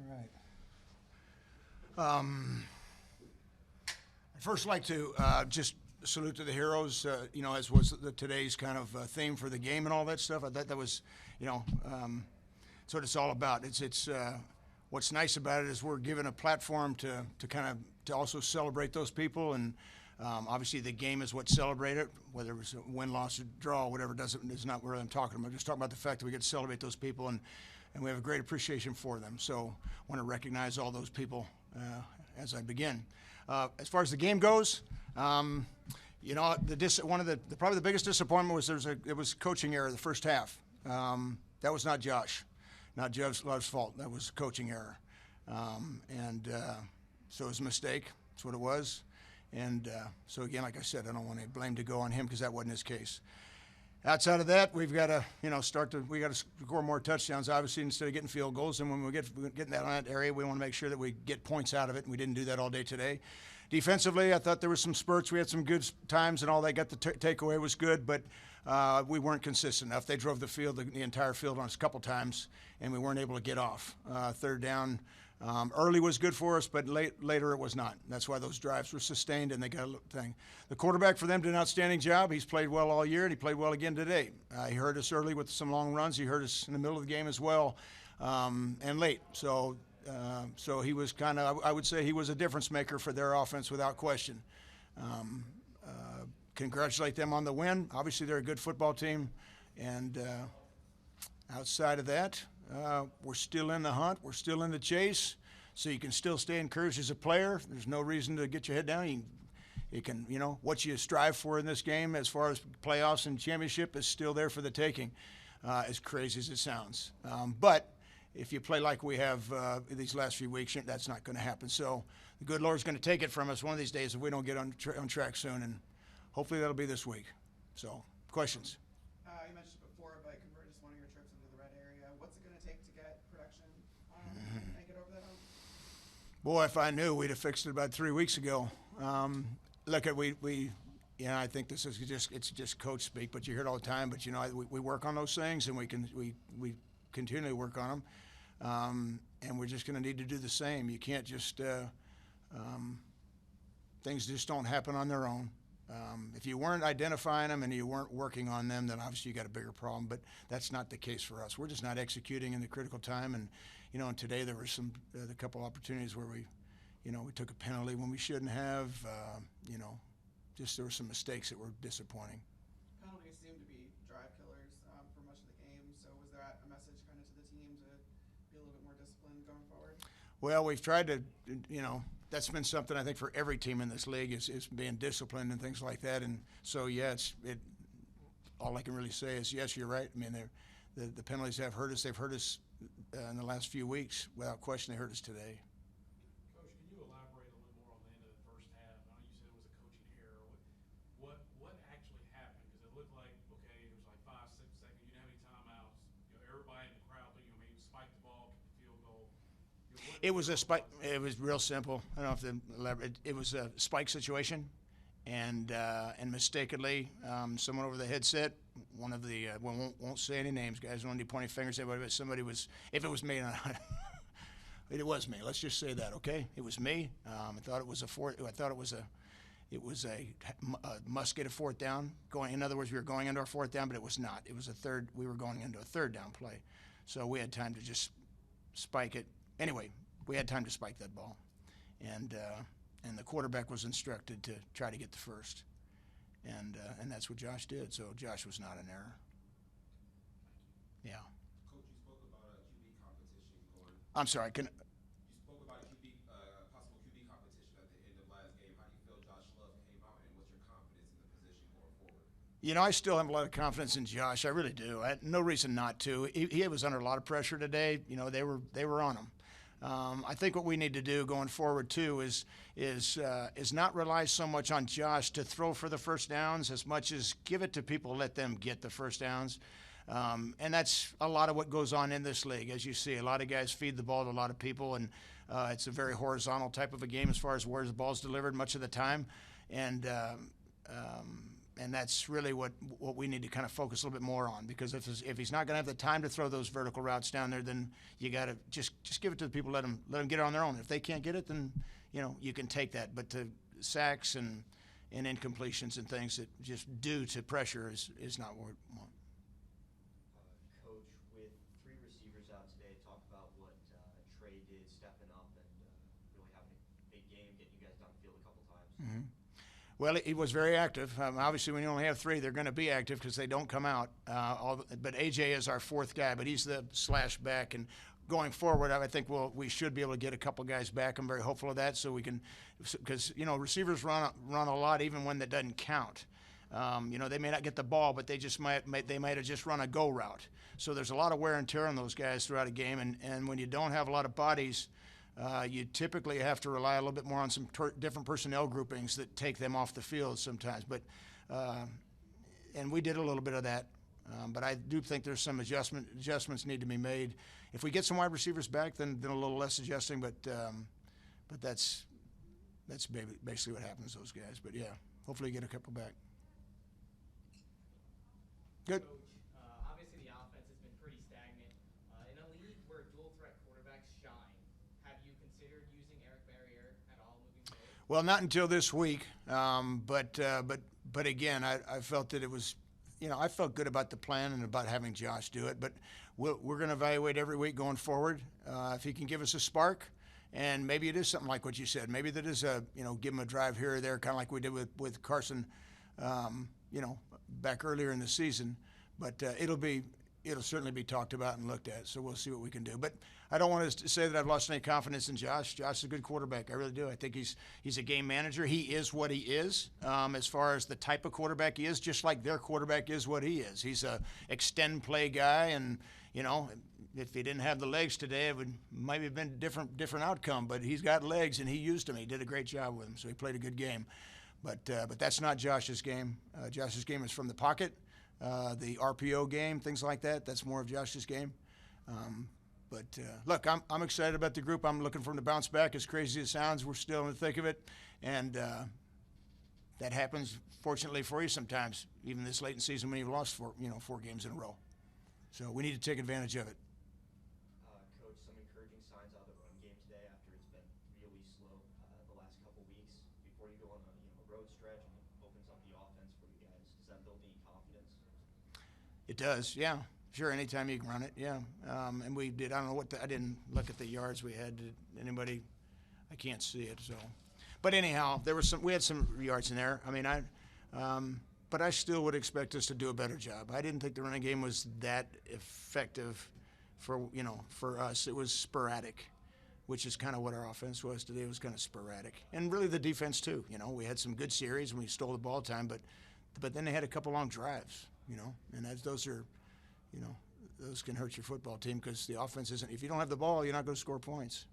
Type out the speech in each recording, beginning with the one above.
right. I'd first like to just salute to the heroes, as was today's kind of theme for the game and all that stuff. I thought that was, that's what it's all about. It's what's nice about it is we're given a platform to also celebrate those people, and obviously the game is what celebrated, whether it was a win, loss, or draw, whatever, is not what I'm talking about. I'm just talking about the fact that we get to celebrate those people, and we have a great appreciation for them. So I want to recognize all those people as I begin. As far as the game goes, one of the probably the biggest disappointment was it was coaching error the first half. That was not Josh Love's fault. That was coaching error, so it was a mistake. That's what it was. And so again, like I said, I don't want any blame to go on him because that wasn't his case. Outside of that, we've got to, we got to score more touchdowns, obviously, instead of getting field goals. And when we get in that area, we want to make sure that we get points out of it. And we didn't do that all day today. Defensively, I thought there were some spurts. We had some good times and all that. Got the takeaway was good, but we weren't consistent enough. They drove the field, the entire field on us a couple times, and we weren't able to get off. Third down. Early was good for us, but later it was not. That's why those drives were sustained, and they got a thing. The quarterback for them did an outstanding job. He's played well all year, and he played well again today. He hurt us early with some long runs. He hurt us in the middle of the game as well, and late. So he was kind of, I would say he was a difference maker for their offense without question. Congratulate them on the win. Obviously, they're a good football team, and outside of that, we're still in the hunt. We're still in the chase. So you can still stay encouraged as a player. There's no reason to get your head down. What you strive for in this game as far as playoffs and championship is still there for the taking, as crazy as it sounds. But if you play like we have these last few weeks, that's not going to happen. So the good Lord's going to take it from us one of these days if we don't get on track soon. And hopefully that'll be this week. So, questions? You mentioned before about converting just one of your trips into the red area. What's it going to take to get production and get over that hump? Boy, if I knew, we'd have fixed it about 3 weeks ago. I think this is just coach speak, but you hear it all the time. But we work on those things, and we continually work on them, and we're just going to need to do the same. You can't just things just don't happen on their own. If you weren't identifying them and you weren't working on them, then obviously you got a bigger problem. But that's not the case for us. We're just not executing in the critical time. And and today there were a couple opportunities where we took a penalty when we shouldn't have. There were some mistakes that were disappointing. Penalties seem to be drive killers for much of the game. So was that a message kind of to the team to be a little bit more disciplined going forward? Well, we've tried to, that's been something I think for every team in this league is being disciplined and things like that. And so, yeah, all I can really say is, yes, you're right. I mean, the penalties have hurt us. They've hurt us in the last few weeks. Without question, they hurt us today. Coach, can you elaborate a little more on the end of the first half? I know you said it was a coaching error. What actually happened? Because it looked like, okay, there was like 5, 6 seconds. You didn't have any timeouts. Everybody in the crowd thought maybe spike the ball, kick the field goal. It was a spike. It was real simple. I don't know if to elaborate. It was a spike situation, and mistakenly, someone over the headset. One of the won't say any names, guys. Don't need pointing fingers. But somebody was. If it was me, it was me. Let's just say that, okay? It was me. I thought it was a fourth. I thought it was a must get a fourth down. In other words, we were going into our fourth down, but it was not. It was a third. We were going into a third down play, so we had time to just spike it. Anyway, we had time to spike that ball, and the quarterback was instructed to try to get the first, and that's what Josh did. So Josh was not an error. Yeah. Coach, you spoke about a QB competition going. I'm sorry. You spoke about possible QB competition at the end of last game. How do you feel Josh Love came out, and what's your confidence in the position going forward? I still have a lot of confidence in Josh. I really do. I had no reason not to. He was under a lot of pressure today. They were on him. I think what we need to do going forward too is not rely so much on Josh to throw for the first downs as much as give it to people, let them get the first downs. And that's a lot of what goes on in this league. As you see, a lot of guys feed the ball to a lot of people, and it's a very horizontal type of a game as far as where the ball's delivered much of the time. And And that's really what we need to kind of focus a little bit more on, because if he's not going to have the time to throw those vertical routes down there, then you got to just give it to the people, let them get it on their own. If they can't get it, then you can take that. But to sacks and incompletions and things that just due to pressure is not what we want. Coach, with 3 receivers out today, talk about what Trey did stepping up and really having a big game, getting you guys down the field a couple times. Mm-hmm. Well, he was very active. Obviously, when you only have 3, they're going to be active because they don't come out. But AJ is our 4th guy, but he's the slash back. And going forward, I think we should be able to get a couple guys back. I'm very hopeful of that, so we can, because receivers run a lot even when that doesn't count. They may not get the ball, but they might have just run a go route. So there's a lot of wear and tear on those guys throughout a game, and when you don't have a lot of bodies, you typically have to rely a little bit more on some different personnel groupings that take them off the field sometimes. But and we did a little bit of that. But I do think there's some adjustments need to be made. If we get some wide receivers back, then a little less adjusting. But that's basically what happens to those guys. But yeah, hopefully get a couple back. Good. Coach, obviously the offense has been pretty stagnant. In a league where dual threat quarterbacks shine, have you considered using Eric Barriere at all moving forward? Well, not until this week. But again, I felt that it was, I felt good about the plan and about having Josh do it. But we're going to evaluate every week going forward. If he can give us a spark, and maybe it is something like what you said. Maybe that is give him a drive here or there, kind of like we did with Carson, back earlier in the season. But it'll certainly be talked about and looked at. So we'll see what we can do. But I don't want to say that I've lost any confidence in Josh. Josh is a good quarterback. I really do. I think he's a game manager. He is what he is as far as the type of quarterback he is, just like their quarterback is what he is. He's a extend play guy, and if he didn't have the legs today, it would maybe have been a different outcome. But he's got legs, and he used them. He did a great job with them, so he played a good game. But that's not Josh's game. Josh's game is from the pocket, the RPO game, things like that. That's more of Josh's game. But look, I'm excited about the group. I'm looking for them to bounce back. As crazy as it sounds, we're still in the thick of it, and that happens, fortunately for you, sometimes, even this late in the season when you've lost 4 games in a row. So we need to take advantage of it. Coach, some encouraging signs out of the run game today after it's been really slow the last couple weeks. Before you go on a road stretch and it opens up the offense for you guys, does that build any confidence? It does, yeah. Sure, anytime you can run it, yeah. And we did. I don't know I didn't look at the yards we had. Did anybody? I can't see it. So, but anyhow, we had some yards in there. I mean, but I still would expect us to do a better job. I didn't think the running game was that effective for us. It was sporadic, which is kind of what our offense was today. It was kind of sporadic, and really the defense too. We had some good series and we stole the ball time, but then they had a couple long drives. And those are. Those can hurt your football team because the offense isn't. If you don't have the ball, you're not going to score points.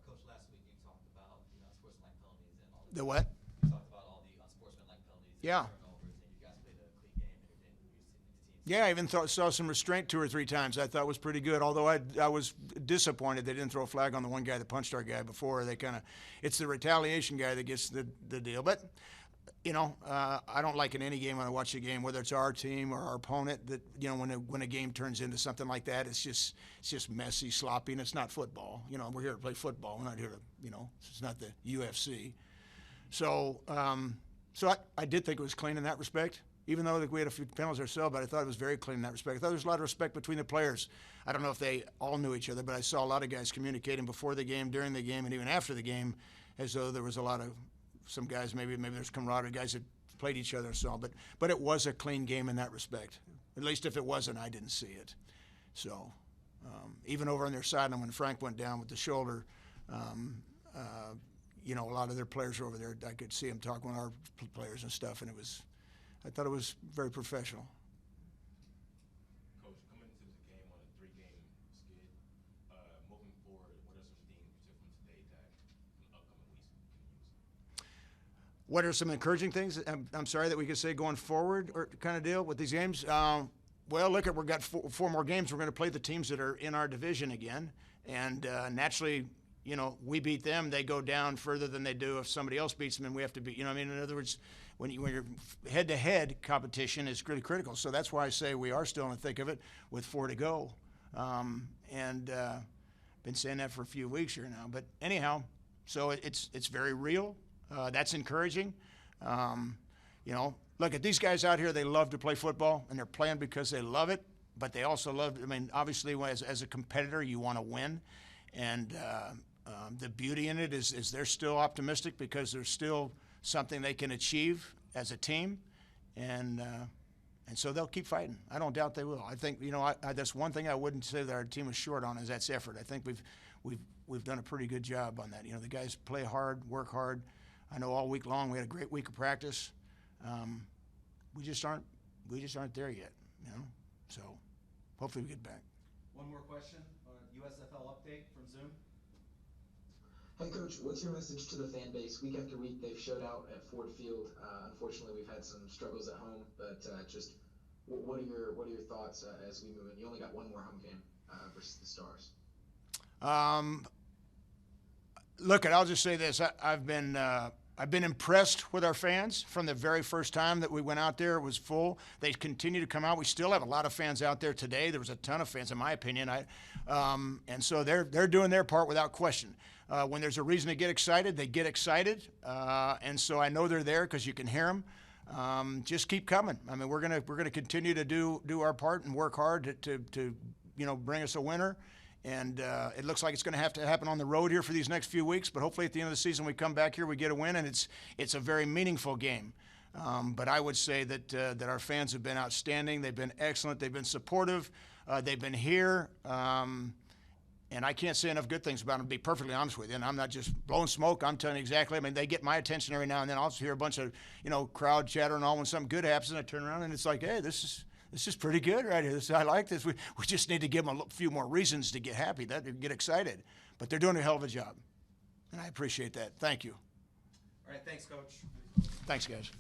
Coach, last week you talked about unsportsmanlike penalties and all. The what? You talked about all the unsportsmanlike penalties. Yeah. And turnovers, and you guys played a clean game and it didn't lose the team. Yeah, I even saw some restraint 2 or 3 times. I thought was pretty good. Although I was disappointed they didn't throw a flag on the one guy that punched our guy before. It's the retaliation guy that gets the deal. But. I don't like in any game when I watch a game, whether it's our team or our opponent, that when a game turns into something like that, it's just messy, sloppy, and it's not football. We're here to play football. We're not here to, it's not the UFC. So, I did think it was clean in that respect, even though we had a few penalties ourselves. But I thought it was very clean in that respect. I thought there was a lot of respect between the players. I don't know if they all knew each other, but I saw a lot of guys communicating before the game, during the game, and even after the game, as though there was a lot of. Some guys, maybe there's camaraderie, guys that played each other and so on. But it was a clean game in that respect. At least if it wasn't, I didn't see it. So even over on their sideline when Frank went down with the shoulder, a lot of their players were over there. I could see them talking with our players and stuff, and I thought it was very professional. Coach, coming into the game on a 3-game skid, moving forward, what are some things you took from today that in upcoming weeks you can use? What are some encouraging things? I'm sorry that we could say going forward or kind of deal with these games. Well, look, we've got 4 more games. We're going to play the teams that are in our division again, and naturally, we beat them. They go down further than they do if somebody else beats them, and we have to beat. In other words, when you're head-to-head competition is really critical. So that's why I say we are still in the thick of it with 4 to go. Been saying that for a few weeks here now. But anyhow, so it's very real. That's encouraging. Look at these guys out here. They love to play football, and they're playing because they love it. But they also love. I mean, obviously, as a competitor, you want to win, and the beauty in it is they're still optimistic because there's still something they can achieve as a team, and so they'll keep fighting. I don't doubt they will. I think that's one thing I wouldn't say that our team is short on is that's effort. I think we've done a pretty good job on that. The guys play hard, work hard. I know all week long we had a great week of practice. We just aren't there yet. So hopefully we get back. One more question, USFL update from Zoom. Hey, Coach, what's your message to the fan base? Week after week, they've showed out at Ford Field. Unfortunately, we've had some struggles at home, but just what are your thoughts as we move in? You only got one more home game versus the Stars. Look, I'll just say this: I've been impressed with our fans from the very first time that we went out there. It was full. They continue to come out. We still have a lot of fans out there today. There was a ton of fans, in my opinion. And so they're doing their part without question. When there's a reason to get excited, they get excited. And so I know they're there because you can hear them. Just keep coming. I mean, we're gonna continue to do our part and work hard to bring us a winner. And it looks like it's going to have to happen on the road here for these next few weeks. But hopefully at the end of the season we come back here, we get a win, and it's a very meaningful game. But I would say that our fans have been outstanding. They've been excellent. They've been supportive. They've been here. And I can't say enough good things about them, to be perfectly honest with you. And I'm not just blowing smoke. I'm telling you exactly. I mean, they get my attention every now and then. I'll hear a bunch of, crowd chatter and all. When something good happens, and I turn around and it's like, hey, this is pretty good right here. I like this. We just need to give them a few more reasons to get happy, to get excited. But they're doing a hell of a job, and I appreciate that. Thank you. All right, thanks, Coach. Thanks, guys.